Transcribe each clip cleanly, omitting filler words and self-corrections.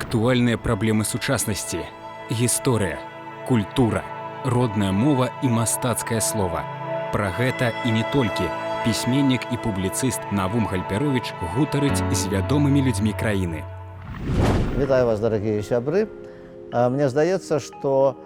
Актуальныя праблемы сучаснасці, гісторыя, культура, родная мова і мастацкае слова. Пра гэта і не толькі пісьменнік і публіцыст Навум Гальперовіч гутарыць з вядомымі людзьмі краіны. Вітаю вас, дарагія сябры. Мне здаецца, што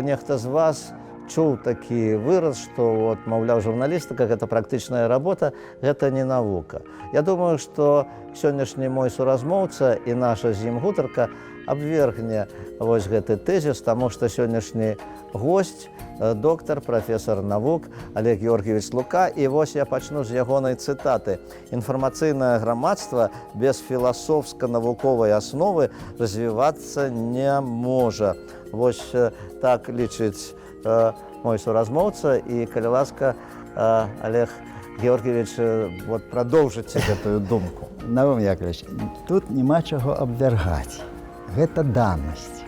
нехта з вас чуў такі выраз, што маўляў, журналістыка – гэта практычная работа, гэта не навука. Я думаю, што сённяшні мой суразмоўца і наша з ім гутарка абвергне вось гэты тэзіс, таму што сённяшні госць, доктар, прафесар навук Олег Георгиевич Лука. І вось я пачну з ягонай цытаты. «Інфармацыйнае грамадства без філасофска-навуковай асновы развівацца не можа». Вось так лічыць мой суразмоўца. І, калі ласка, Олег Георгиевич, продолжите гэтую думку. Навум Яковлевич, тут няма чаго абвяргаць. Гэта данасць.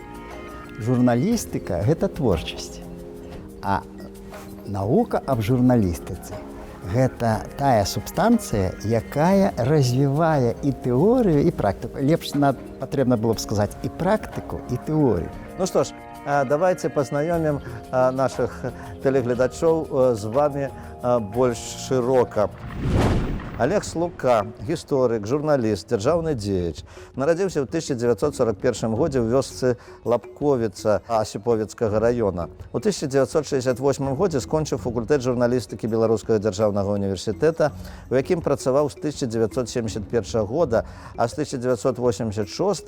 Журналістыка – гэта творчасць. А навука аб журналістыцы – гэта тая субстанцыя, якая развівае і тэорыю, і практыку. Лепш патрэбна было б сказаць і практыку, і тэорыю. Ну што ж, давайте пазнаёмім нашых тэлегледачоў з вами больш шырока. Олег Лука, гісторык, журналіст, дзяржаўны дзеяч. Нарадзіўся ў 1941 годзе ў вёсцы Лапковіца Асіповіцкага района. У 1968 годзе скончыў факультэт журналістыкі Беларускага дзяржаўнага універсітэта, у якім працаваў з 1971 года, а з 1986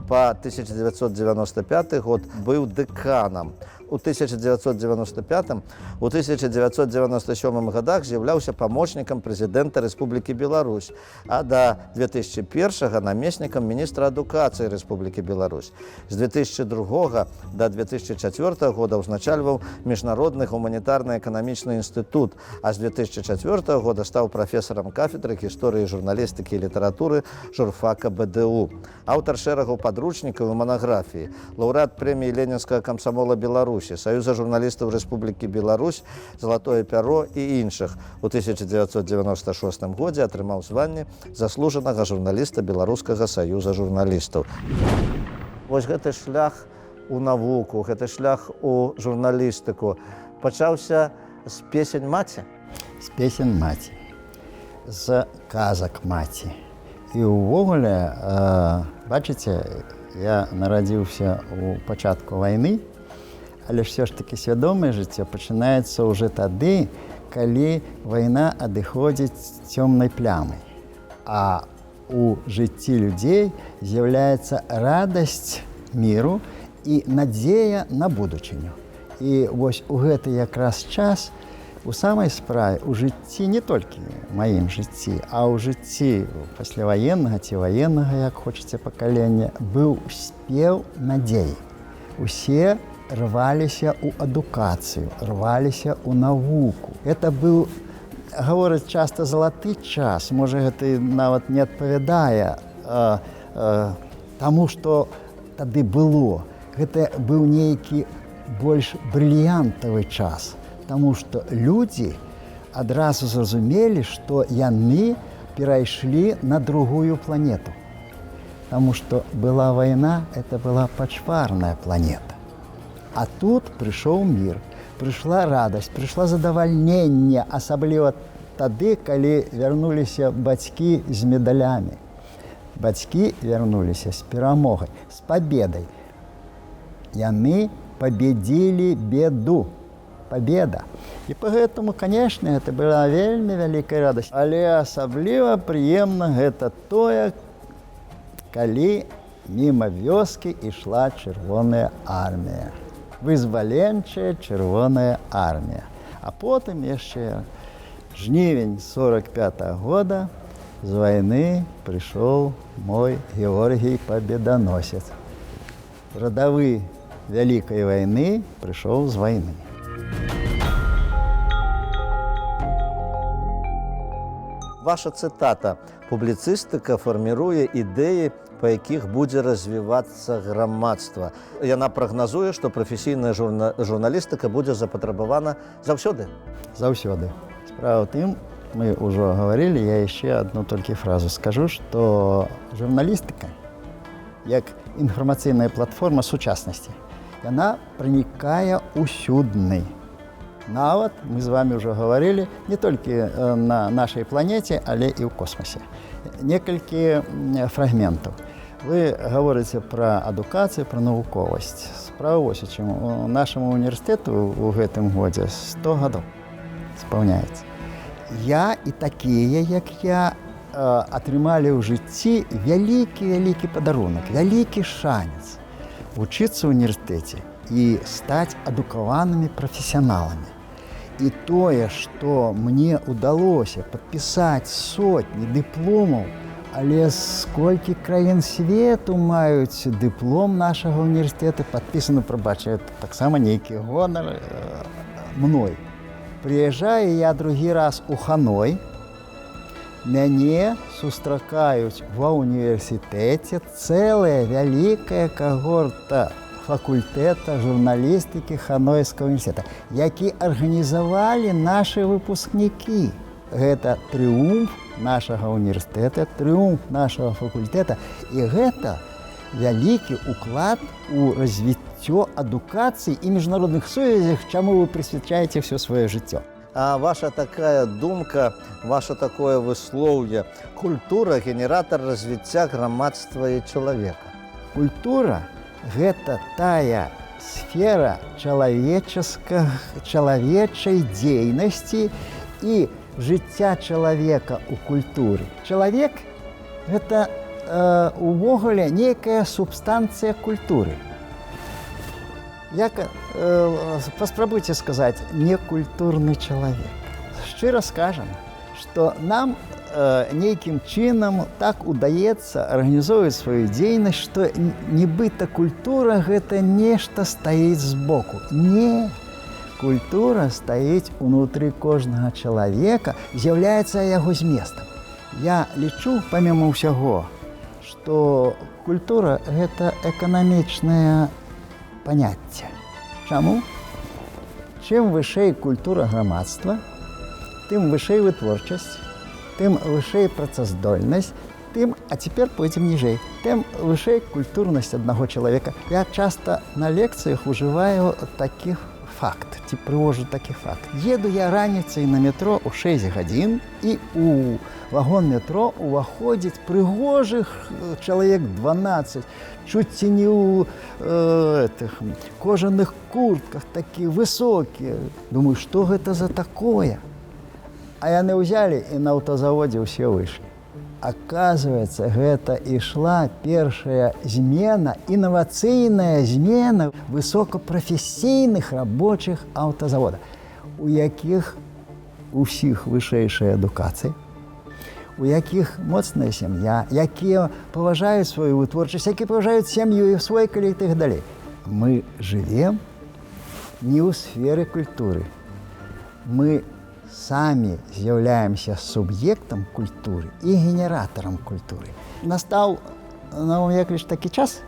па 1995 год быў дэканам. У 1995-1997 годах з'яўляўся памочнікам прэзідэнта Рэспублікі Беларусь, а да 2001-го намеснікам міністра адукацыі Рэспублікі Беларусь. З 2002 да 2004 года ўзначальваў Міжнародны гуманітарна-эканамічны інстытут, а з 2004 года стаў прафесарам кафедры гісторыі журналістыкі і літаратуры журфака БДУ. Аўтар шэрагу падручнікаў і манаграфіі, лаўрэат прэміі Ленінскага камсамола Беларусі, Саюза журналістаў Рэспублікі Беларусь, Залатое пяро і іншых. У 1996 годзе атрымаў званне заслужанага журналіста Беларускага саюза журналістаў. Вось гэты шлях у навуку, гэты шлях у журналістыку пачаўся з песень маці? З песень маці, з казак маці. І ўвогуле, бачыце, я нарадзіўся у пачатку вайны, але ж все ж таки свядомае жыццё пачынаецца ўжо тады, калі вайна адыходзіць цёмнай плямай. А у жыцці людзей з'яўляецца радасць міру і надзея на будучыню. І вось у гэты якраз час у самай справе у жыцці, не толькі маім жыцці, а ў жыцці пасляваеннага ці ваеннага, як хочаце, пакалення, быў спеў надзеі. Усе рваліся ў адукацыю, рваліся ў навуку. Это быў, гавораць часта, залаты час. Можа, гэта нават не адпавядае таму, што тады было. Гэта быў нейкі больш брыльянтавы час, таму што людзі адразу зразумелі, што яны перайшлі на другую планету. Таму што была вайна, это была пачварная планета. А тут прыйшоў мір, прыйшла радасць, прыйшла задавальненне, асабліва тады, калі вярнуліся бацькі з медалямі. Бацькі вярнуліся з перамогай, з пабедай. Яны пабедзілі беду. Пабеда. І поэтому, конечно, это была вельмі вялікая радасць. Але асабліва прыемна гэта тое, калі міма вёскі ішла чырвоная армія. Вызваленчая чырвоная армія. А потым яшчэ жнівень 45-го года з вайны прыйшоў мой Георгій Пабеданосец. Радавы вялікай вайны прыйшоў з вайны. Ваша цытата: «Публіцыстыка фарміруе ідэі, па якіх будзе развівацца грамадства». Яна прагназуе, што прафесійная журналістыка будзе запатрабавана заўсёды? Заўсёды. Справа ў тым, мы ўжо гаварылі, я яшчэ адну толькі фразу скажу, што журналістыка, як інфармацыйная платформа сучаснасці. Яна пранікае ўсюдны. Нават, мы з вами ўжо гаварылі, не толькі на нашай планеце, але і ў космосе. Некалькі фрагментаў. Вы гаворыце пра адукацыю, пра навуковасць. Справа вось у чым. У нашаму універсітэту ў гэтым годзе 100 гадоў спаўняецца. Я і такія, як я, атрымалі ў жыцці вялікі падарунак, вялікі шанец вучыцца ў універсітэце і стаць адукаванымі прафесіяналамі. І тое, што мне ўдалося падпісаць сотні дыпломаў, але сколькі краін свету маюць дыплом нашага універсітэта, падпісаны, прабачаю, таксама нейкі гонар мной. Прыязджаю я другі раз у Ханой, мяне сустракаюць ва універсітэце цэлая вялікая кагорта факультэта журналістыкі Ханойскага універсітэта, які арганізавалі нашы выпускнікі. Гэта трыумф нашага універсітэта, трыумф нашага факультэта, і гэта вялікі ўклад у развіццё адукацыі і міжнародных сувязях, чаму вы прысвячаеце ўсё сваё жыццё. А ваша такая думка, ваше такое выслоўе, культура – генератор развіцця грамадства і чалавека. Культура – гэта тая сфера чалавечай дзейнасці і жыцця чалавека ў культуры. Чалавек – гэта увогуле нейкая субстанцыя культуры. Паспрабуйце сказаць некультурны чалавек. Шчыра скажам, што нам нейкім чынам так удаецца арганізоўваць сваю дзейнасць, што нібыта культура гэта нешта стаіць збоку. Не, культура стаіць унутры кожнага чалавека, з'яўляецца яго зместам. Я лічу, паміма ўсяго, што культура гэта эканамічнае паняцце. Чаму? Чым вышэй культура грамадства, тым вышэй вытворчасць, тым вышэй працаздольнасць, тым, а цяпер пойдзем ніжэй, тым вышэй культурнасць аднаго чалавека. Я часта на лекцыях ужываю такі факт, ці прывожу такі факт. Еду я раніцай на метро ў 6 гадзін, і ў вагон метро уваходзіць прыгожых чалавек 12, чуць ці не ў кожаных куртках, такі высокія. Думаю, што гэта за такое? А яны ўзялі і на аўтазаводзе ўсе выйшлі. Аказваецца, гэта ішла першая змена, інавацыйная змена высокапрафесійных рабочых аўтазавода, у якіх усіх вышэйшая адукацыя, у якіх моцная сям'я, якія паважаюць сваю вытворчасць, якія паважаюць сям'ю і свой калектыў і далей. Мы жывем не ў сферы культуры. Мы самі з'яўляемся суб'ектам культуры і генератарам культуры. Настаў, Наум Яковлевич, такі час,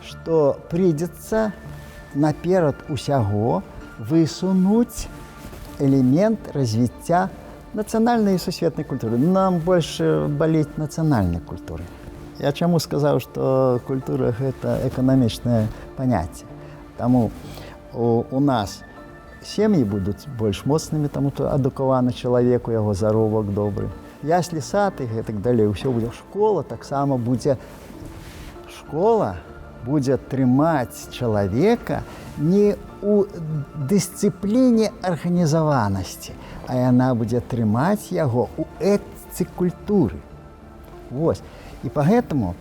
што прыйдзецца наперад усяго высунуць элемент развіцця нацыянальнай і сусветнай культуры. Нам больш баліць нацыянальнай культуры. Я чаму сказаў, што культура – гэта эканамічнае паняцце. Таму у нас сем'і будуць больш моцнымі, таму то адукаваны чалавек, у яго заробак добры. Яслі сад і гэтак далей, усё будзе. Школа таксама будзе. Школа будзе трымаць чалавека не ў дысцыпліне арганізаванасці, а яна будзе трымаць яго ў этыцы культуры. Вось. І пагэтаму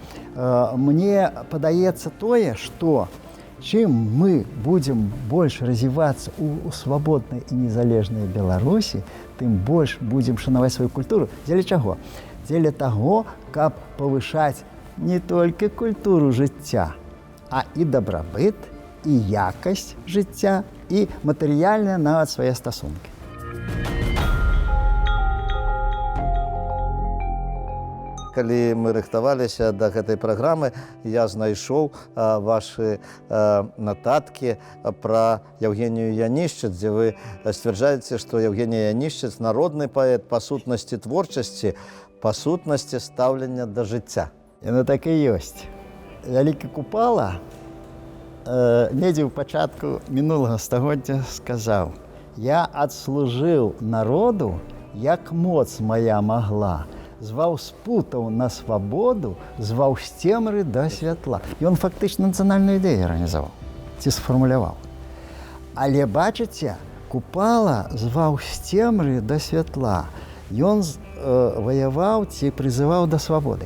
мне падаецца тое, што чым мы будзем больш развівацца ў свабоднай і незалежнай Беларусі, тым больш будзем шанаваць сваю культуру. Дзеля чаго? Дзеля таго, каб павышаць не толькі культуру жыцця, а і дабрабыт, і якасць жыцця, і матэрыяльныя нават свае стасункі. Калі мы рыхтаваліся да гэтай праграмы, я знайшоў вашы нататкі пра Евгенію Янішчыц, дзе вы сцвярджаеце, што Евгенія Янішчыц – народны паэт па сутнасці творчасці, па сутнасці стаўлення да жыцця. Яно так і ёсць. вялікі Купала недзе ў пачатку мінулага стагоддзя сказаў: «Я адслужыў народу, як моц моя магла, зваў з путаў на свабоду, зваў з цемры да святла». Ён фактычна нацыянальную ідэю арганізаваў ці сфармуляваў. Але бачыце, Купала зваў з цемры да святла. Ён ваяваў ці прызываў да свабоды.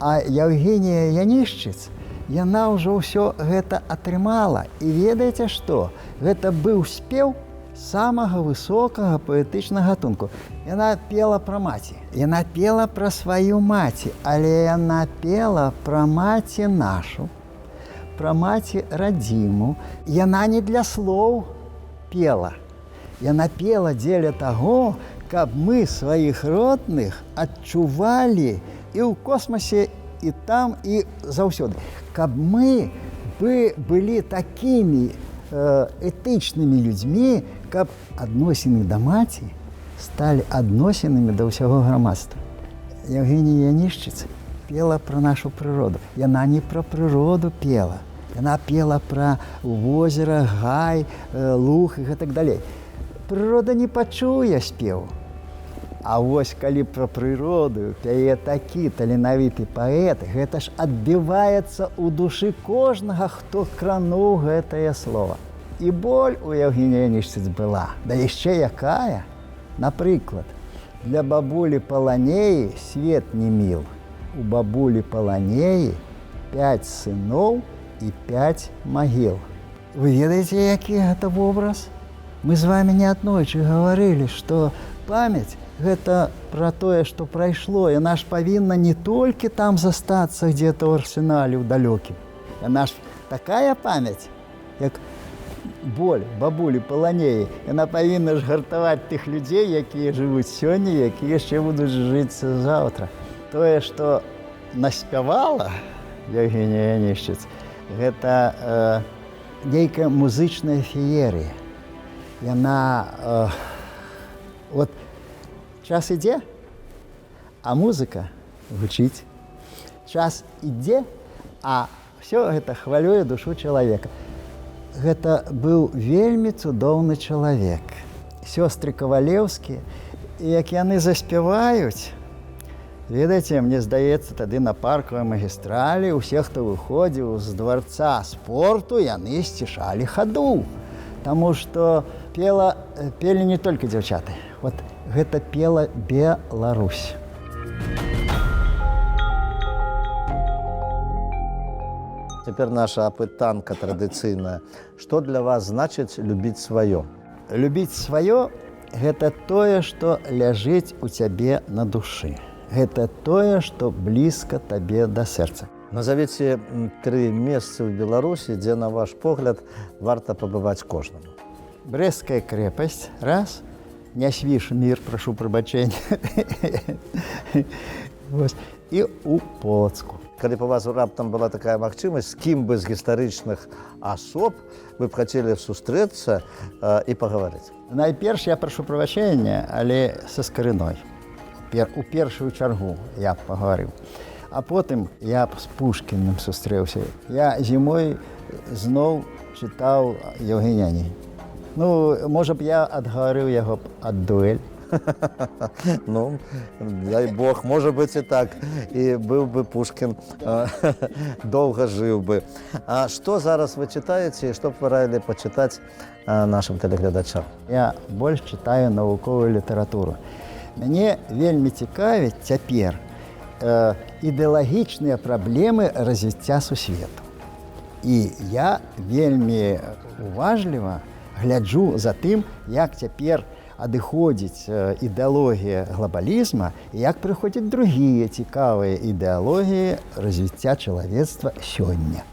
А Евгенія Янішчыц, яна ўжо ўсё гэта атрымала. І ведаеце што? Гэта быў спеў самага высокага паэтычнага гатунку. Яна пела пра маці. Яна пела пра сваю маці, але яна пела пра маці нашу, пра маці радзіму. Яна не для слоў пела. Яна пела дзеля таго, каб мы сваіх родных адчувалі і ў космасе, і там, і заўсёды. Каб мы былі такімі этычнымі людзьмі, каб адносіны да маці сталі адносінамі да ўсяго грамадства. Евгенія Янішчыц пела пра нашу прыроду. Яна не пра прыроду пела. Яна пела пра возера, гай, луг і гэтак далей. Прырода не пачуе спеву. А вось калі пра прыроду пяе такі таленавіты паэт, гэта ж адбіваецца ў душы кожнага, хто крануў гэтае слова. І боль у Евгенія Янішчыц была. Да яшчэ якая? Напрыклад, для бабулі Паланеі свет не міл. У бабулі Паланеі 5 сыноў і 5 магіл. Вы ведаеце, які гэта вобраз? Мы з вамі неаднойчы гаварылі, што памяць гэта пра тое, што прайшло. Яна ж павінна не толькі там застацца где-то ў арсенале ў далёкім. Яна ж такая памяць, як боль бабулі Паланеі. Яна павінна ж гартаваць тых людзей, якія жывуць сёння, якія яшчэ будуць жыць заўтра. Тое, што наспявала Евгенія Янішчыц, гэта нейкая музычная феерія. Яна вот час ідзе, а музыка гучыць. Час ідзе, а ўсё гэта хвалюе душу чалавека. Гэта быў вельмі цудоўны чалавек. Сёстры Кавалеўскія, і як яны заспяваюць, ведаеце, мне здаецца, тады на паркавай магістралі ўсе, хто выходзіў з дварца спорту, яны сцішалі хаду. Таму што пелі не толькі дзяўчаты. Вот гэта пела Беларусь. Цяпер наша апытанка традыцыйная. Што для вас значыць любіць сваё? Любіць сваё – гэта тое, што ляжыць у цябе на душы. Гэта тое, што блізка табе да сэрца. Назавіце 3 месцы ў Беларусі, дзе, на ваш погляд, варта пабываць кожнаму. Брэсцкая крэпасць, раз. Нясвіж мір, прашу прабачэння. І ў Полацку. Калі б у вас раптам была такая магчымасць, з кім бы з гістарычных асоб вы б хацелі сустрэцца і пагаварыць? Найперш я прашу прабачэння, але са Скарыной. У першую чаргу я б пагаварыў. А потым я б з Пушкіным сустрэўся. Я зімой зноў чытаў Евгеніяні. Ну, можа б я адгаварыў яго ад дуэль. Ну, дай Бог, можа быць і так. І быў бы Пушкін, доўга жыў бы. А што зараз вы чытаеце і што б вы раілі пачытаць нашым тэлегледачам? Я больш чытаю навуковую літаратуру. Мяне вельмі цікавяць цяпер ідэалагічныя праблемы развіцця сусвету. І я вельмі уважліва гляджу за тым, як цяпер адыходзіць ідэалогія глобалізма і як прыходзяць другія цікавыя ідэалогіі развіцця чалавецтва сёння.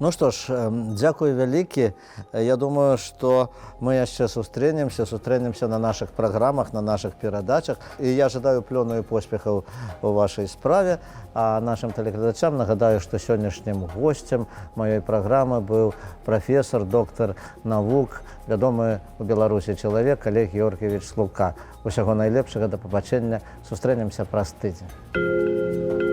Ну што ж, дзякуй вялікі. Я думаю, што мы яшчэ сустрэнемся на нашых праграмах, на нашых перадачах. І я жадаю плёну і поспехаў у вашай справе. А нашым тэлегледачам нагадаю, што сённяшнім госцем маёй праграмы быў прафесар, доктар навук, вядомы у Беларусі чалавек Олег Георгіевич Слука. Усяго найлепшага, да пабачэння. Сустрэнемся праз тыдзень.